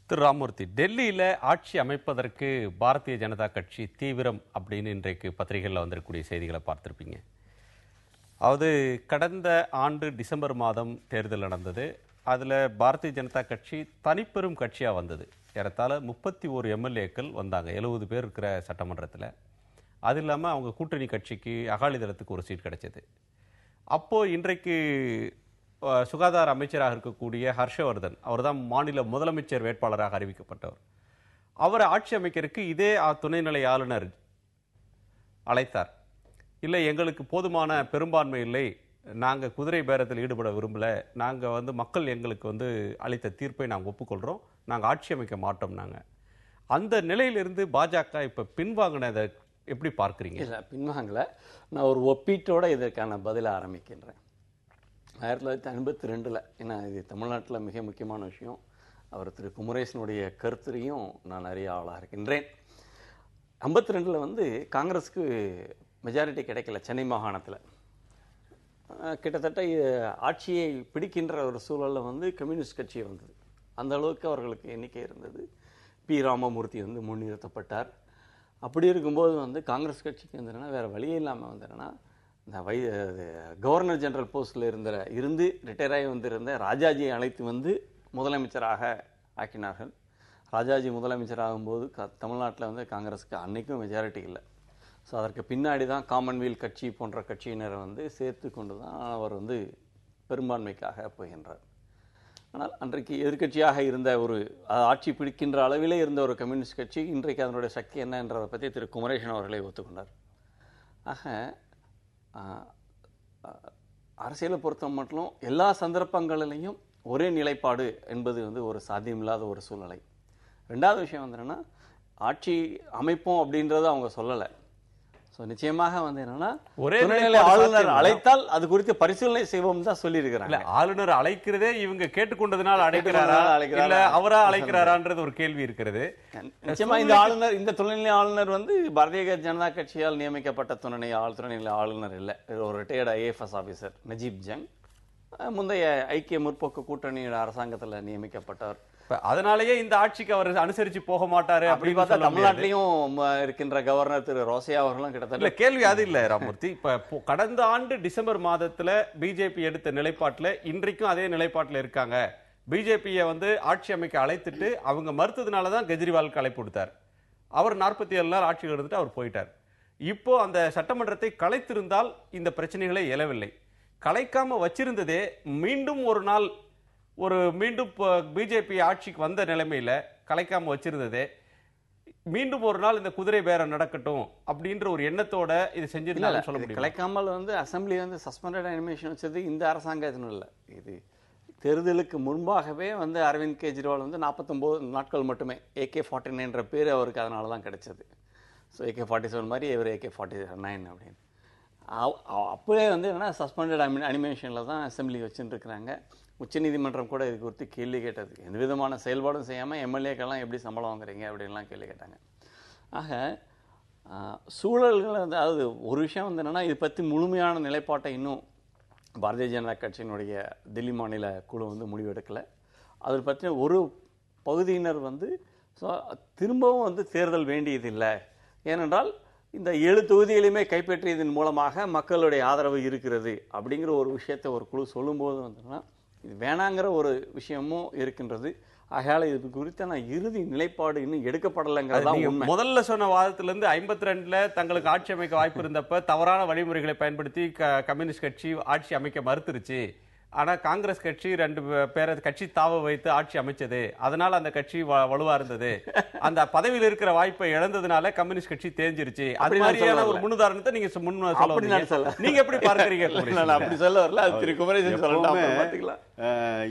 திரு ராமமூர்த்தி, டெல்லியில் ஆட்சி அமைப்பதற்கு பாரதிய ஜனதா கட்சி தீவிரம் அப்படின்னு இன்றைக்கு பத்திரிகைகளில் வந்திருக்கக்கூடிய செய்திகளை பார்த்துருப்பீங்க. அதாவது கடந்த ஆண்டு டிசம்பர் மாதம் தேர்தல் நடந்தது. அதில் பாரதிய ஜனதா கட்சி தனிப்பெரும் கட்சியாக வந்தது. ஏறத்தாழ 31 எம்எல்ஏக்கள் வந்தாங்க, 70 பேர் இருக்கிற சட்டமன்றத்தில். அது இல்லாமல் அவங்க கூட்டணி கட்சிக்கு அகாலிதளத்துக்கு ஒரு சீட் கிடைச்சது. அப்போது இன்றைக்கு சுகாதார அமைச்சராக இருக்கக்கூடிய ஹர்ஷவர்தன், அவர் தான் மாநில முதலமைச்சர் வேட்பாளராக அறிவிக்கப்பட்டவர். அவரை ஆட்சி அமைக்கிறதுக்கு இதே துணைநிலை ஆளுநர் அழைத்தார். இல்லை, எங்களுக்கு போதுமான பெரும்பான்மை இல்லை, நாங்கள் குதிரை பேரத்தில் ஈடுபட விரும்பலை, நாங்கள் மக்கள் எங்களுக்கு அளித்த தீர்ப்பை நாங்கள் ஒப்புக்கொள்கிறோம், நாங்கள் ஆட்சி அமைக்க மாட்டோம். அந்த நிலையிலிருந்து பாஜக இப்போ பின்வாங்கினதை எப்படி பார்க்குறீங்க? இல்லை, பின்வாங்கலை. நான் ஒரு ஒப்பீட்டோடு இதற்கான பதிலை ஆரம்பிக்கின்றேன். 1952, ஏன்னா இது தமிழ்நாட்டில் மிக முக்கியமான விஷயம், அவர் திரு குமரேசனுடைய கருத்துரையும் நான் நிறைய ஆளாக இருக்கின்றேன். 52 காங்கிரஸுக்கு மெஜாரிட்டி கிடைக்கல சென்னை மாகாணத்தில். கிட்டத்தட்ட ஆட்சியை பிடிக்கின்ற ஒரு சூழலில் கம்யூனிஸ்ட் கட்சி வந்தது. அந்த அளவுக்கு அவர்களுக்கு எண்ணிக்கை இருந்தது. பி ராமமூர்த்தி முன்னிறுத்தப்பட்டார். அப்படி இருக்கும்போது காங்கிரஸ் கட்சிக்கு வேறு வழியே இல்லாமல் இந்த கவர்னர் ஜெனரல் போஸ்டில் இருந்து ரிட்டையர் ஆகி வந்திருந்த ராஜாஜியை அழைத்து முதலமைச்சராக ஆக்கினார்கள். ராஜாஜி முதலமைச்சராகும்போது தமிழ்நாட்டில் காங்கிரஸுக்கு அன்னைக்கும் மெஜாரிட்டி இல்லை. ஸோ அதற்கு பின்னாடி தான் காமன்வெல்த் கட்சி போன்ற கட்சியினரை சேர்த்து கொண்டு தான் அவர் பெரும்பான்மைக்காக போகின்றார். ஆனால் அன்றைக்கு எதிர்கட்சியாக இருந்த ஒரு ஆட்சி பிடிக்கின்ற அளவிலே இருந்த ஒரு கம்யூனிஸ்ட் கட்சி இன்றைக்கு அதனுடைய சக்தி என்ன என்றதை பற்றி திரு குமரேசன் அவர்களை ஒத்துக்கொண்டார். ஆக அரசியலை பொறுத்த மட்டும் எல்லா சந்தர்ப்பங்களிலையும் ஒரே நிலைப்பாடு என்பது ஒரு சாத்தியமில்லாத ஒரு சூழ்நிலை. ரெண்டாவது விஷயம் என்னென்னா, ஆட்சி அமைப்போம் அப்படின்றத அவங்க சொல்லலை. ஸோ நிச்சயமாக ஒரே ஆளுநர் அழைத்தால் அது குறித்து பரிசீலனை செய்வோம் தான் சொல்லியிருக்கிறாங்க. ஆளுநர் அழைக்கிறதே இவங்க கேட்டுக்கொண்டதுனால அழைக்கிறாரா, இல்ல அவரா அழைக்கிறாரான்றது ஒரு கேள்வி இருக்கிறது. நிச்சயமா இந்த ஆளுநர், இந்த துணைநிலை ஆளுநர் பாரதிய ஜனதா கட்சியால் நியமிக்கப்பட்ட துணைநிலை ஆளுநர் இல்லை. ஒரு retired IAS officer Najeeb Jung, முந்தைய ஐக்கிய முற்போக்கு கூட்டணியோட அரசாங்கத்தில் நியமிக்கப்பட்டவர். அதனாலேயே இந்த ஆட்சிக்கு அவர் அனுசரிச்சு போக மாட்டாரு அப்படி பார்த்தா தமிழ்நாட்டிலையும் இருக்கின்ற கவர்னர் திரு ரோசையா அவர்களும் கிட்டத்தட்ட. கேள்வி அது இல்ல ராமமூர்த்தி, இப்ப கடந்த ஆண்டு டிசம்பர் மாதத்துல பிஜேபி எடுத்த நிலைப்பாட்டுல இன்றைக்கும் அதே நிலைப்பாட்டுல இருக்காங்க. பிஜேபியை ஆட்சி அமைக்க அழைத்துட்டு அவங்க மறுத்ததுனாலதான் கெஜ்ரிவாலுக்கு அழைப்பு கொடுத்தார். அவர் 47 நாள் ஆட்சியில் இருந்துட்டு அவர் போயிட்டார். இப்போ அந்த சட்டமன்றத்தை கலைத்திருந்தால் இந்த பிரச்சனைகளே எழவில்லை. கலைக்காம வச்சிருந்ததே மீண்டும் ஒரு நாள் மீண்டும் பிஜேபி ஆட்சிக்கு வந்த நிலைமையில கலைக்காம வச்சிருந்ததே மீண்டும் ஒரு நாள் இந்த குதிரை பேரம் நடக்கட்டும் அப்படின்ற ஒரு எண்ணத்தோட இது செஞ்சிருந்தாலும் சொல்ல முடியும். கலைக்காமல் அசம்பிளி சஸ்பெண்டட் அனிமேஷன் வச்சது இந்த அரசாங்கத்தினும் இல்லை. இது தேர்தலுக்கு முன்பாகவே அரவிந்த் கெஜ்ரிவால் 49 நாட்கள் மட்டுமே AK-49 பேர் அவருக்கு அதனால தான் கிடைச்சது. ஸோ AK-47 மாதிரி இவர் AK-49 அப்படின்னு அப்போவே என்னன்னா சஸ்பெண்டட் அனிமேஷனில் தான் அசம்பிளி வச்சுட்டு இருக்கிறாங்க. உச்சநீதிமன்றம் கூட இது குறித்து கேள்வி கேட்டது. எந்த விதமான செயல்பாடும் செய்யாமல் எம்எல்ஏக்கெல்லாம் எப்படி சம்பளம் வாங்குறீங்க அப்படின்லாம் கேள்வி கேட்டாங்க. ஆக சூழல்கள் அதாவது ஒரு விஷயம் என்னென்னா, இதை பற்றி முழுமையான நிலைப்பாட்டை இன்னும் பாரதிய ஜனதா கட்சியினுடைய டெல்லி மாநில குழு முடிவெடுக்கலை. அதை பற்றி ஒரு பகுதியினர் ஸோ திரும்பவும் தேர்தல் வேண்டியதில்லை, ஏனென்றால் இந்த 7 தொகுதிகளையுமே கைப்பற்றியதன் மூலமாக மக்களுடைய ஆதரவு இருக்கிறது அப்படிங்கிற ஒரு விஷயத்தை ஒரு குழு சொல்லும்போது இது வேணாங்கிற ஒரு விஷயமும் இருக்கின்றது. ஆகையால இது குறித்த இறுதி நிலைப்பாடு இன்னும் எடுக்கப்படலைங்கிறதா முதல்ல சொன்ன வாதத்திலிருந்து 52ல தங்களுக்கு ஆட்சி அமைக்க வாய்ப்பு இருந்தப்ப தவறான வழிமுறைகளை பயன்படுத்தி கம்யூனிஸ்ட் கட்சி ஆட்சி அமைக்க மறுத்துருச்சு. ஆனா காங்கிரஸ் கட்சி 2 பேரை கட்சி தாவ வைத்து ஆட்சி அமைச்சது, அதனால அந்த கட்சி வலுவா இருந்தது. அந்த பதவியில் இருக்கிற வாய்ப்பை இழந்ததுனால கம்யூனிஸ்ட் கட்சி தேஞ்சிருச்சு. அது மாதிரியான ஒரு முன்னுதாரணத்தை நீங்க நீங்க எப்படி பார்க்கறீங்க? அப்படி சொல்ல வரல, அது திரு குமரேசன் சொல்லலாம்.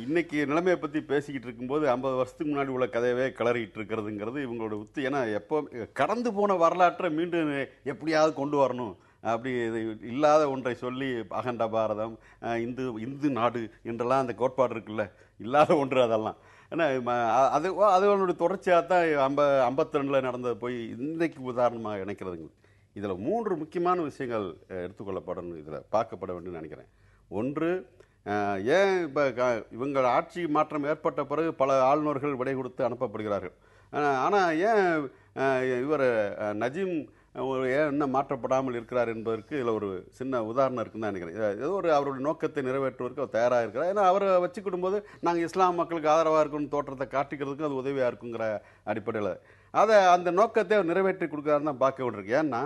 இன்னைக்கு நிலைமையை பத்தி பேசிக்கிட்டு இருக்கும்போது 50 வருஷத்துக்கு முன்னாடி உள்ள கதையவே கிளறிட்டு இருக்கிறதுங்கிறது இவங்களோட உத்து. ஏன்னா எப்போ கடந்து போன வரலாற்றை மீண்டும் எப்படியாவது கொண்டு வரணும், அப்படி இல்லாத ஒன்றை சொல்லி அகண்ட பாரதம், இந்து நாடு என்றெல்லாம் அந்த கோட்பாடு இருக்குல்ல, இல்லாத ஒன்று அதெல்லாம். ஏன்னா அதனுடைய தொடர்ச்சியாக தான் 52ல் நடந்தது போய் இன்றைக்கு உதாரணமாக இணைக்கிறதுங்க. இதில் 3 முக்கியமான விஷயங்கள் எடுத்துக்கொள்ளப்படணும், இதில் பார்க்கப்பட வேண்டும் நினைக்கிறேன். ஒன்று, ஏன் இப்போ இவங்க ஆட்சி மாற்றம் ஏற்பட்ட பிறகு பல ஆளுநர்கள் விடை கொடுத்து அனுப்பப்படுகிறார்கள். ஆனால் ஏன் இவர் நஜீம் ஏன் இன்னும் மாற்றப்படாமல் இருக்கிறார் என்பதற்கு இதில் ஒரு சின்ன உதாரணம் இருக்குன்னு தான் நினைக்கிறேன். ஏதோ ஒரு அவருடைய நோக்கத்தை நிறைவேற்றுவதற்கு அவர் தயாராக இருக்கிறார். ஏன்னா அவரை வச்சுக்கிடும்போது நாங்கள் இஸ்லாம் மக்களுக்கு ஆதரவாக இருக்கணும்னு தோற்றத்தை காட்டிக்கிறதுக்கு அது உதவியாக இருக்குங்கிற அடிப்படையில் அந்த நோக்கத்தை அவர் நிறைவேற்றி கொடுக்குறாருன்னு தான் பார்க்க வேண்டியிருக்கு. ஏன்னா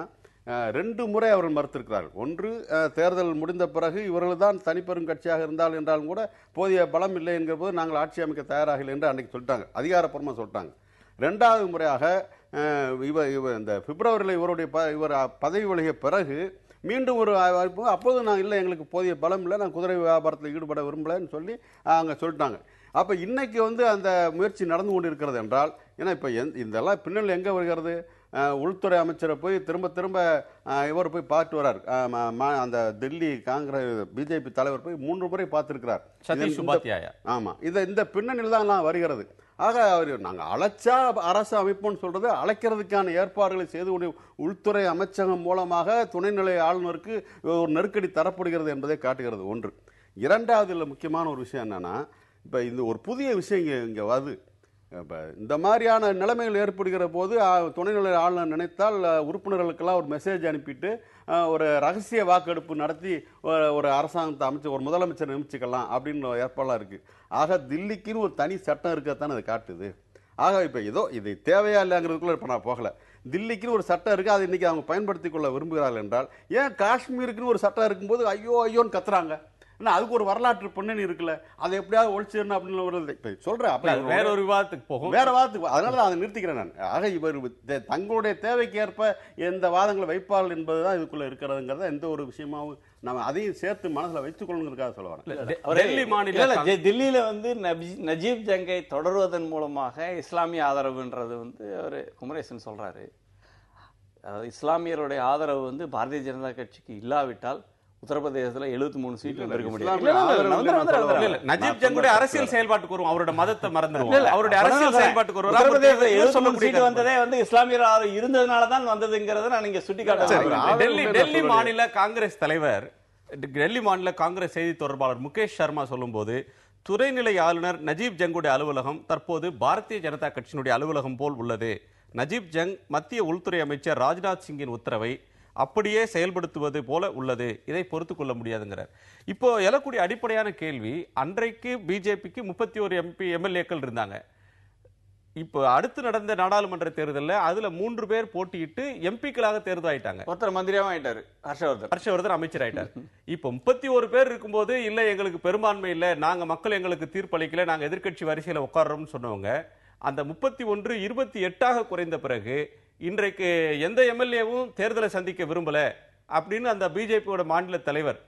2 முறை அவர்கள் மறுத்திருக்கிறார்கள். ஒன்று, தேர்தல் முடிந்த பிறகு இவர்கள் தான் தனிப்பெரும் கட்சியாக என்றாலும் கூட போதிய பலம் இல்லை என்கிற போது நாங்கள் ஆட்சி அமைக்க தயாராக இல்லை என்று அன்றைக்கு சொல்லிட்டாங்க, அதிகாரப்பூர்வமாக சொல்லிட்டாங்க. 2வது முறையாக இந்த பிப்ரவரியில் இவர் பதவி விலகிய பிறகு மீண்டும் ஒரு வாய்ப்பு, அப்போது நான் இல்லை, எங்களுக்கு போதிய பலம் இல்லை, நான் குதிரை வியாபாரத்தில் ஈடுபட விரும்பலைன்னு சொல்லி அங்கே சொல்லிட்டாங்க. அப்போ இன்னைக்கு அந்த முயற்சி நடந்து கொண்டு இருக்கிறது என்றால், ஏன்னா இப்போ இதெல்லாம் பின்னல் எங்கே வருகிறது? உள்துறை அமைச்சரை போய் திரும்ப இவர் போய் பார்த்து வர்றார். அந்த டெல்லி காங்கிரஸ் பிஜேபி தலைவர் போய் 3 முறை பார்த்திருக்கிறார். சதீஷ் உபாத்யாயா. ஆமா, இந்த பின்னணியில் தான் வருகிறது. ஆக அவர் நாங்கள் அழைச்சா அரசு அமைப்போம்னு சொல்றது, அழைக்கிறதுக்கான ஏற்பாடுகளை செய்து கொண்டு உள்துறை அமைச்சகம் மூலமாக துணைநிலை ஆளுநருக்கு ஒரு நெருக்கடி தரப்படுகிறது என்பதை காட்டுகிறது. ஒன்று. 2வது முக்கியமான ஒரு விஷயம் என்னன்னா, இப்போ இந்த ஒரு புதிய விஷயம் இங்கே வருது. இப்போ இந்த மாதிரியான நிலைமைகள் ஏற்படுகிற போது துணைநிலை ஆளுநர் நினைத்தால் உறுப்பினர்களுக்கெல்லாம் ஒரு மெசேஜ் அனுப்பிட்டு ஒரு ரகசிய வாக்கெடுப்பு நடத்தி ஒரு அரசாங்கத்தை அமைச்சு ஒரு முதலமைச்சர் நியமிச்சுக்கலாம் அப்படின்னு ஏற்பாடுலாம் இருக்குது. ஆக தில்லிக்குன்னு ஒரு தனி சட்டம் இருக்கத்தானே அது காட்டுது. ஆக இப்போ ஏதோ இது தேவையா இல்லைங்கிறதுக்குள்ள இப்போ நான் போகலை. தில்லிக்குன்னு ஒரு சட்டம் இருக்குது, அதை இன்றைக்கி அவங்க பயன்படுத்திக் கொள்ள விரும்புகிறார்கள் என்றால், ஏன் காஷ்மீருக்குன்னு ஒரு சட்டம் இருக்கும்போது ஐயோன்னு கத்துறாங்க? அதுக்கு ஒரு வரலாற்று பின்னணி இருக்குல்ல, அதை எப்படியாவது ஒழிச்சிடணும் அப்படின்னு ஒரு சொல்றேன். வேற ஒரு விவாதத்துக்கு போகும், வேற வாதத்துக்கு, அதனால தான் அதை நிறுத்திக்கிறேன் நான். ஆக இவர் தங்களுடைய தேவைக்கு ஏற்ப எந்த வாதங்களை வைப்பார்கள் என்பதுதான் இதுக்குள்ள இருக்கிறதுங்கிறத எந்த ஒரு விஷயமாவும் நம்ம அதையும் சேர்த்து மனசுல வைத்துக் கொள்ளுங்கிறதுக்காக சொல்ல வரேன். தில்லியில நஜீப் ஜங்கை தொடர்வதன் மூலமாக இஸ்லாமிய ஆதரவுன்றது அவர் குமரேசன் சொல்றாரு. அதாவது இஸ்லாமியருடைய ஆதரவு பாரதிய ஜனதா கட்சிக்கு இல்லாவிட்டால் உத்தரப்பிரதேசத்துல 73 சீட் இருக்க முடியாது. நஜீப் ஜங்குடைய அரசியல் செயல்பாட்டுக்கு வருவோம், அவரோட மதத்தை மறந்துடுவோம். அவருடைய அரசியல் செயல்பாட்டுக்கு வருவோம். சீட் வந்ததே இஸ்லாமியர் இருந்ததுனால தான் வந்ததுங்கிறத நான் இங்க சுட்டிக்காட்டுறேன். டெல்லி மாநில காங்கிரஸ் தலைவர், டெல்லி மாநில காங்கிரஸ் செய்தி தொடர்பாளர் முகேஷ் சர்மா சொல்லும்போது, துணைநிலை ஆளுநர் நஜீப் ஜங்குடைய அலுவலகம் தற்போது பாரதிய ஜனதா கட்சியினுடைய அலுவலகம் போல் உள்ளது. நஜீப் ஜங் மத்திய உள்துறை அமைச்சர் ராஜ்நாத் சிங்கின் உத்தரவை அப்படியே செயல்படுத்துவது போல உள்ளது, இதை பொறுத்துக் கொள்ள முடியாதுங்கிறார். இப்போ எழக்கூடிய அடிப்படையான கேள்வி, அன்றைக்கு பிஜேபிக்கு 31 எம்எல்ஏக்கள் இருந்தாங்க. இப்போ அடுத்து நடந்த நாடாளுமன்ற தேர்தலில் அதுல 3 பேர் போட்டியிட்டு எம்பிக்களாக தேர்தல் ஆயிட்டாங்க. ஒருத்தர் மந்திரியாவும் ஆயிட்டாரு, ஹர்ஷவர்தன் அமைச்சர் ஆயிட்டார். இப்போ 31 பேர் இருக்கும்போது இல்ல எங்களுக்கு பெரும்பான்மை இல்ல, நாங்க மக்கள் எங்களுக்கு தீர்ப்பளிக்கல, நாங்க எதிர்கட்சி வரிசையில உட்கார்றோம்னு சொன்னவங்க அந்த 31 28ஆக குறைந்த பிறகு இன்றைக்கு எந்த எம்எல்ஏவும் தேர்தலை சந்திக்க விரும்பல அப்படின்னு அந்த பிஜேபியோட மாநில தலைவர்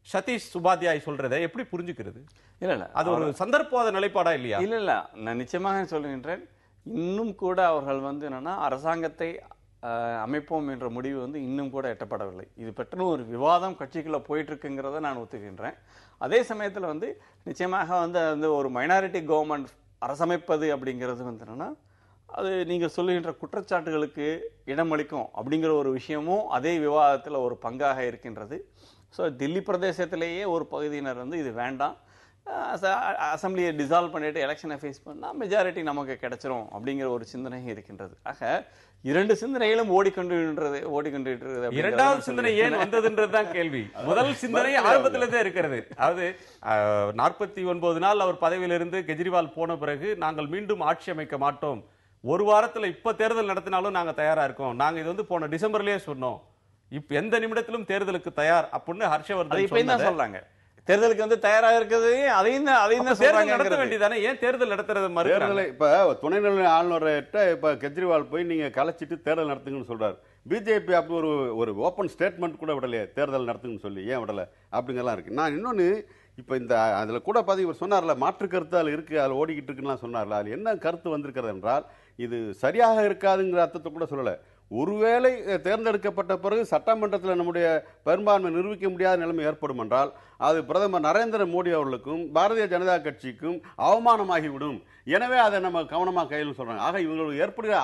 சதீஷ் உபாத்யாய் சொல்றதை எப்படி புரிஞ்சுக்கிறது? இல்ல அது ஒரு சந்தர்ப்பவாத நிலைப்பாடா இல்லையா? இல்ல நான் நிச்சயமாக சொல்லுகின்றேன். இன்னும் கூட அவர்கள் என்னன்னா அரசாங்கத்தை அமைப்போம் என்ற முடிவு இன்னும் கூட எட்டப்படவில்லை. இது பற்றின ஒரு விவாதம் கட்சிக்குள்ள போயிட்டு இருக்குங்கிறத நான் ஒத்துக்கின்றேன். அதே சமயத்தில் நிச்சயமாக அந்த ஒரு மைனாரிட்டி கவர்மெண்ட் அரசமைப்பது அப்படிங்கிறது என்னன்னா, அது நீங்கள் சொல்லுகின்ற குற்றச்சாட்டுகளுக்கு இடமளிக்கும் அப்படிங்கிற ஒரு விஷயமும் அதே விவாதத்தில் ஒரு பங்காக இருக்கின்றது. ஸோ தில்லி பிரதேசத்திலேயே ஒரு பகுதியினர் இது வேண்டாம், அசம்பிளியை டிசால்வ் பண்ணிட்டு எலெக்ஷனை ஃபேஸ் பண்ணால் மெஜாரிட்டி நமக்கு கிடைச்சிரும் அப்படிங்கிற ஒரு சிந்தனை இருக்கின்றது. ஆக 2 சிந்தனைகளும் ஓடிக்கொண்டிருக்கிறது. 2வது சிந்தனை ஏன் வந்ததுன்றதுதான் கேள்வி. முதல் சிந்தனை ஆரம்பத்திலே தான் இருக்கிறது. அதாவது 49 நாள் அவர் பதவியிலிருந்து கெஜ்ரிவால் போன பிறகு நாங்கள் மீண்டும் ஆட்சி அமைக்க மாட்டோம், ஒரு வாரத்தில் இப்ப தேர்தல் நடத்தினாலும் நாங்க தயாரா இருக்கோம், நாங்க இது போன டிசம்பர்லயே சொன்னோம், இப்ப எந்த நிமிடத்திலும் தேர்தலுக்கு தயார் அப்படின்னு ஹர்ஷவர்தன் சொல்றாங்க. தேர்தலுக்கு தயாராக இருக்கிறது அதையும் நடத்த வேண்டியதானே, ஏன் தேர்தல் நடத்துறது மறுக்கிறாங்க? இப்ப துணைநிலை ஆளுநர்கிட்ட இப்ப கெஜ்ரிவால் போய் நீங்க கலைச்சிட்டு தேர்தல் நடத்துங்கன்னு சொல்றாரு. பிஜேபி அப்படி ஒரு ஓப்பன் ஸ்டேட்மெண்ட் கூட விடலையே தேர்தல் நடத்துங்கன்னு சொல்லி, ஏன் விடல அப்படிங்கலாம் இருக்கு. நான் இன்னொன்னு இப்போ இந்த அதில் கூட இவர் சொன்னார்ல, மாற்று கருத்து அதில் இருக்குது, அதில் ஓடிக்கிட்டு இருக்குன்னா சொன்னார்ல, அதில் என்ன கருத்து வந்திருக்கிறது என்றால், இது சரியாக இருக்காதுங்கிற அர்த்தத்தை கூட சொல்லலை. ஒருவேளை தேர்ந்தெடுக்கப்பட்ட பிறகு சட்டமன்றத்தில் நம்முடைய பெரும்பான்மை நிரூபிக்க முடியாத நிலைமை ஏற்படும் என்றால் அது பிரதமர் நரேந்திர மோடி அவர்களுக்கும் பாரதிய ஜனதா கட்சிக்கும் அவமானமாகிவிடும். எனவே அதை நம்ம கவனமாக கையில் சொல்றாங்க. ஆக இவங்களுக்கு ஏற்படுகிற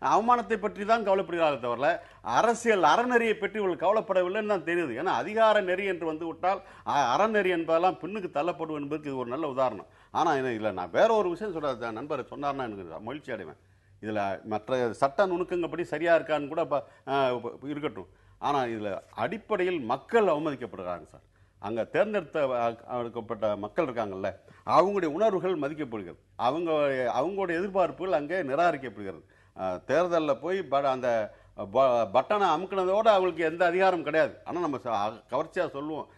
அவமானத்தை பற்றி தான் கவலைப்படுகிறார்கள் தவிர அரசியல் அறநெறியை பற்றி இவர்கள் கவலைப்படவில்லைன்னு தான் தெரியுது. ஏன்னா அதிகார நெறி என்று வந்து விட்டால் அறநெறி என்பதெல்லாம் பின்னுக்கு தள்ளப்படும் என்பதற்கு இது ஒரு நல்ல உதாரணம். ஆனால் இல்லை, நான் வேற ஒரு விஷயம் சொல்ற நண்பர் சொன்னார்னா எனக்கு மகிழ்ச்சி அடைவேன். இதில் மற்ற சட்ட நுணுக்கங்கப்படி சரியாக இருக்கான்னு கூட இருக்கட்டும். ஆனால் இதில் அடிப்படையில் மக்கள் அவமதிக்கப்படுறாங்க சார். அங்கே தேர்ந்தெடுக்கப்பட்ட மக்கள் இருக்காங்கல்ல, அவங்களுடைய உணர்வுகள் மதிக்கப்படுகிறது, அவங்களுடைய எதிர்பார்ப்புகள் அங்கே நிராகரிக்கப்படுகிறது. தேர்தலில் போய் அந்த பட்டனை அமுக்கினதோடு அவங்களுக்கு எந்த அதிகாரம் கிடையாது. ஆனால் நம்ம கவர்ச்சியாக சொல்லுவோம்,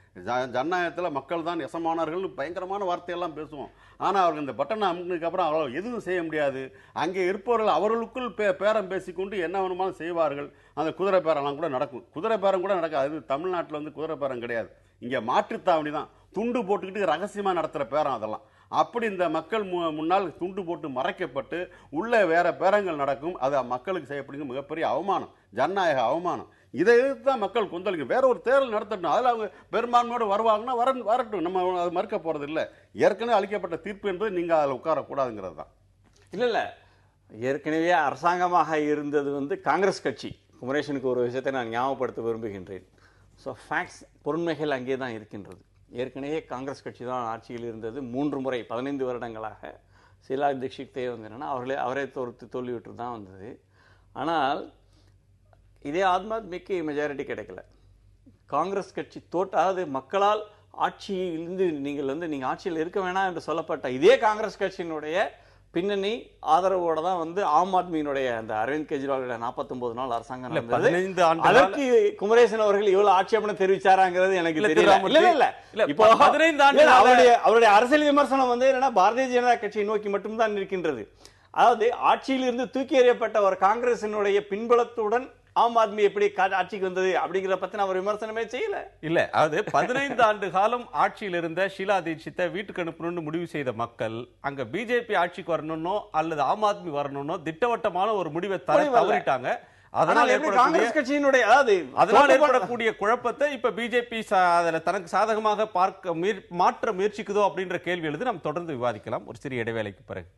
ஜனநாயகத்தில் மக்கள் தான் எசமானார்கள் பயங்கரமான வார்த்தையெல்லாம் பேசுவோம். ஆனால் அவர்கள் இந்த பட்டனை அமுக்கினதுக்கு அப்புறம் அவர்கள் எதுவும் செய்ய முடியாது. அங்கே இருப்பவர்கள் அவர்களுக்குள் பேரம் பேசிக்கொண்டு என்ன வேணுமாலும் செய்வார்கள். அந்த குதிரை பேரம்லாம் கூட நடக்கும். குதிரை பேரம் கூட நடக்காது. அது தமிழ்நாட்டில் வந்து குதிரை பேரம் கிடையாது, இங்கே மாற்றுத்தாவணி தான். துண்டு போட்டுக்கிட்டு ரகசியமாக நடத்துகிற பேரம் அதெல்லாம். அப்படி இந்த மக்கள் முன்னால் துண்டு போட்டு மறைக்கப்பட்டு உள்ள வேற பேரங்கள் நடக்கும். அது மக்களுக்கு செய்யப்படுகிற மிகப்பெரிய அவமானம், ஜனநாயக அவமானம். இதை எதிர்த்து தான் மக்கள் கொந்தளிக்க. வேற ஒரு தேர்தல் நடத்தணும், அதில் அவங்க பெரும்பான்மையோடு வருவாங்கன்னா வரட்டும், நம்ம அதை மறுக்க போறது இல்லை. ஏற்கனவே அளிக்கப்பட்ட தீர்ப்பு என்பது நீங்க அதில் உட்காரக்கூடாதுங்கிறது தான். இல்லை ஏற்கனவே அரசாங்கமாக இருந்தது வந்து காங்கிரஸ் கட்சி. குமரேசனுக்கு ஒரு விஷயத்தை நான் ஞாபகப்படுத்த விரும்புகின்றேன். ஸோ ஃபேக்ட்ஸ், பொருண்மைகள் அங்கே தான் இருக்கின்றது. ஏற்கனவே காங்கிரஸ் கட்சி தான் ஆட்சியில் இருந்தது 3 முறை 15 வருடங்களாக. ஷீலா தீட்சித் தேவங்கனா அவரே தோல்வியுற்று தான் வந்தது. ஆனால் இதே ஆம் ஆத்மிக்கு மெஜாரிட்டி கிடைக்கல. காங்கிரஸ் கட்சி அதாவது மக்களால் ஆட்சியிலிருந்து நீங்கள் ஆட்சியில் இருக்க வேணாம் என்று சொல்லப்பட்ட இதே காங்கிரஸ் கட்சியினுடைய பின்னணி ஆதரவோட தான் வந்து ஆம் ஆத்மியினுடைய அந்த அரவிந்த் கெஜ்ரிவாலுடைய 49 நாள் அரசாங்கம் நடந்தது. அதற்கு குமரேசன் அவர்கள் இவ்வளவு ஆட்சேபனை தெரிவிச்சாராங்கிறது எனக்கு தெரியல. இப்போ 15 ஆண்டு அவருடைய அரசியல் விமர்சனம் வந்து என்னன்னா பாரதிய ஜனதா கட்சியை நோக்கி மட்டும்தான் இருக்கின்றது. அதாவது ஆட்சியில் இருந்து தூக்கி எறியப்பட்ட ஒரு காங்கிரசினுடைய பின்புலத்துடன் ஆம் ஆத்மி எப்படி ஆட்சிக்கு வந்தது அப்படிங்கிற பத்தி அவர் விமர்சனமே செய்யல. இல்ல, அதாவது 15 ஆண்டு காலம் ஆட்சியில் இருந்த ஷீலா தீட்சித்தை வீட்டுக்கு அனுப்பணும்னு முடிவு செய்த மக்கள் அங்க பிஜேபி ஆட்சிக்கு வரணும்னோ அல்லது ஆம் ஆத்மி வரணும்னோ திட்டவட்டமான ஒரு முடிவை தவறிட்டாங்க. அதனால் ஏற்படக்கூடிய குழப்பத்தை இப்ப பிஜேபி தனக்கு சாதகமாக மாற்ற முயற்சிக்குதோ அப்படின்ற கேள்வி எழுது நாம் தொடர்ந்து விவாதிக்கலாம் ஒரு சிறிய இடைவேளைக்கு பிறகு.